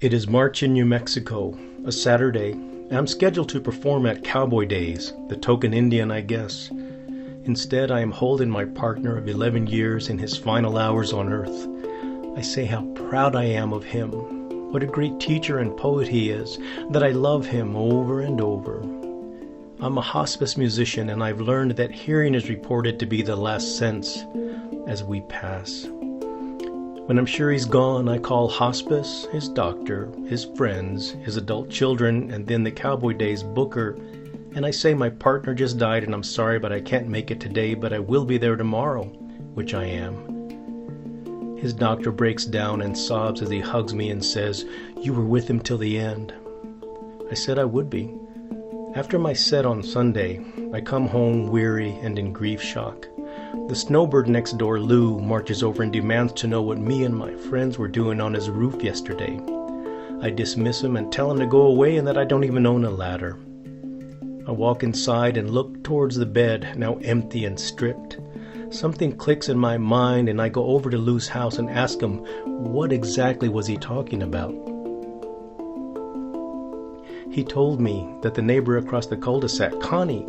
It is March in New Mexico, a Saturday, and I'm scheduled to perform at Cowboy Days, the token Indian, I guess. Instead, I am holding my partner of 11 years in his final hours on earth. I say how proud I am of him, what a great teacher and poet he is, that I love him over and over. I'm a hospice musician, and I've learned that hearing is reported to be the last sense as we pass. When I'm sure he's gone, I call hospice, his doctor, his friends, his adult children, and then the Cowboy Days booker, and I say my partner just died and I'm sorry but I can't make it today, but I will be there tomorrow, which I am. His doctor breaks down and sobs as he hugs me and says, "You were with him till the end." I said I would be. After my set on Sunday, I come home weary and in grief shock. The snowbird next door, Lou, marches over and demands to know what me and my friends were doing on his roof yesterday. I dismiss him and tell him to go away and that I don't even own a ladder. I walk inside and look towards the bed, now empty and stripped. Something clicks in my mind and I go over to Lou's house and ask him what exactly was he talking about. He told me that the neighbor across the cul-de-sac, Connie,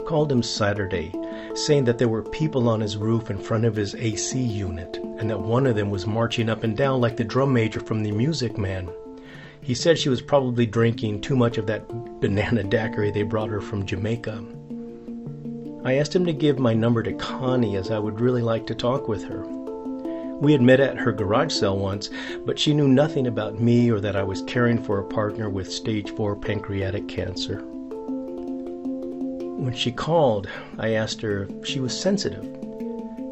called him Saturday, saying that there were people on his roof in front of his AC unit, and that one of them was marching up and down like the drum major from The Music Man. He said she was probably drinking too much of that banana daiquiri they brought her from Jamaica. I asked him to give my number to Connie, as I would really like to talk with her. We had met at her garage sale once, but she knew nothing about me or that I was caring for a partner with stage 4 pancreatic cancer. When she called, I asked her if she was sensitive.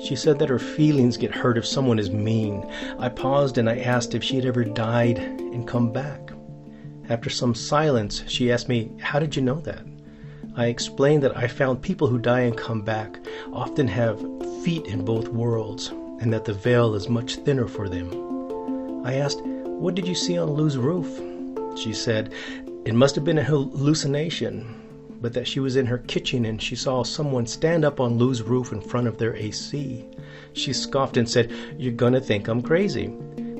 She said that her feelings get hurt if someone is mean. I paused and I asked if she had ever died and come back. After some silence, she asked me, "How did you know that?" I explained that I found people who die and come back often have feet in both worlds, and that the veil is much thinner for them. I asked, "What did you see on Lou's roof?" She said, it must have been a hallucination, but that she was in her kitchen and she saw someone stand up on Lou's roof in front of their AC. She scoffed and said, "You're gonna think I'm crazy."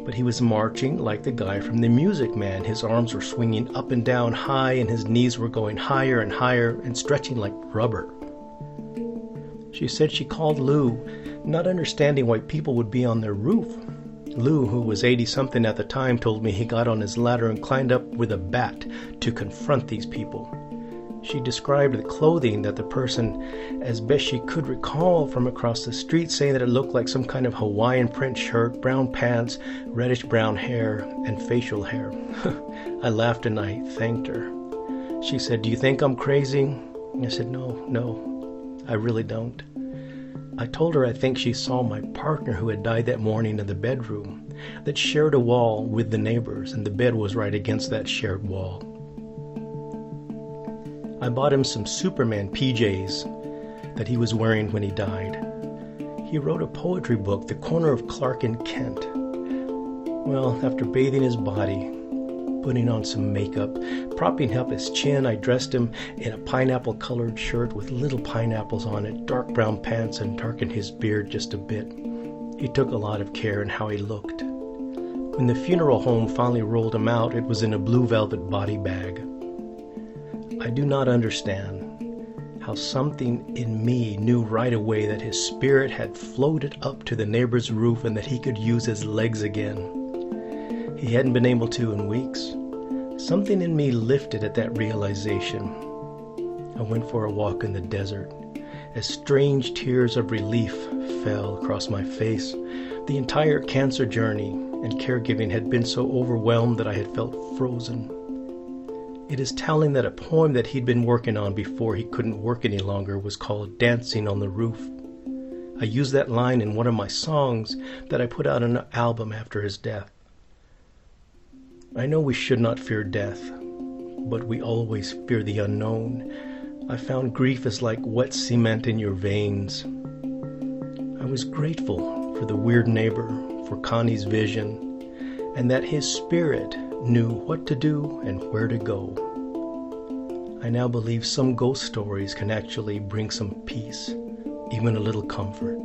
But he was marching like the guy from The Music Man. His arms were swinging up and down high and his knees were going higher and higher and stretching like rubber. She said she called Lou, not understanding why people would be on their roof. Lou, who was 80-something at the time, told me he got on his ladder and climbed up with a bat to confront these people. She described the clothing that the person, as best she could recall from across the street, saying that it looked like some kind of Hawaiian print shirt, brown pants, reddish brown hair, and facial hair. I laughed and I thanked her. She said, "Do you think I'm crazy?" I said, No, I really don't. I told her I think she saw my partner who had died that morning in the bedroom that shared a wall with the neighbors, and the bed was right against that shared wall. I bought him some Superman PJs that he was wearing when he died. He wrote a poetry book, The Corner of Clark and Kent. Well, after bathing his body, putting on some makeup, propping up his chin, I dressed him in a pineapple-colored shirt with little pineapples on it, dark brown pants, and darkened his beard just a bit. He took a lot of care in how he looked. When the funeral home finally rolled him out, it was in a blue velvet body bag. I do not understand how something in me knew right away that his spirit had floated up to the neighbor's roof and that he could use his legs again. He hadn't been able to in weeks. Something in me lifted at that realization. I went for a walk in the desert. As strange tears of relief fell across my face, the entire cancer journey and caregiving had been so overwhelmed that I had felt frozen. It is telling that a poem that he'd been working on before he couldn't work any longer was called "Dancing on the Roof." I used that line in one of my songs that I put out on an album after his death. I know we should not fear death, but we always fear the unknown. I found grief is like wet cement in your veins. I was grateful for the weird neighbor, for Connie's vision, and that his spirit knew what to do and where to go. I now believe some ghost stories can actually bring some peace, even a little comfort.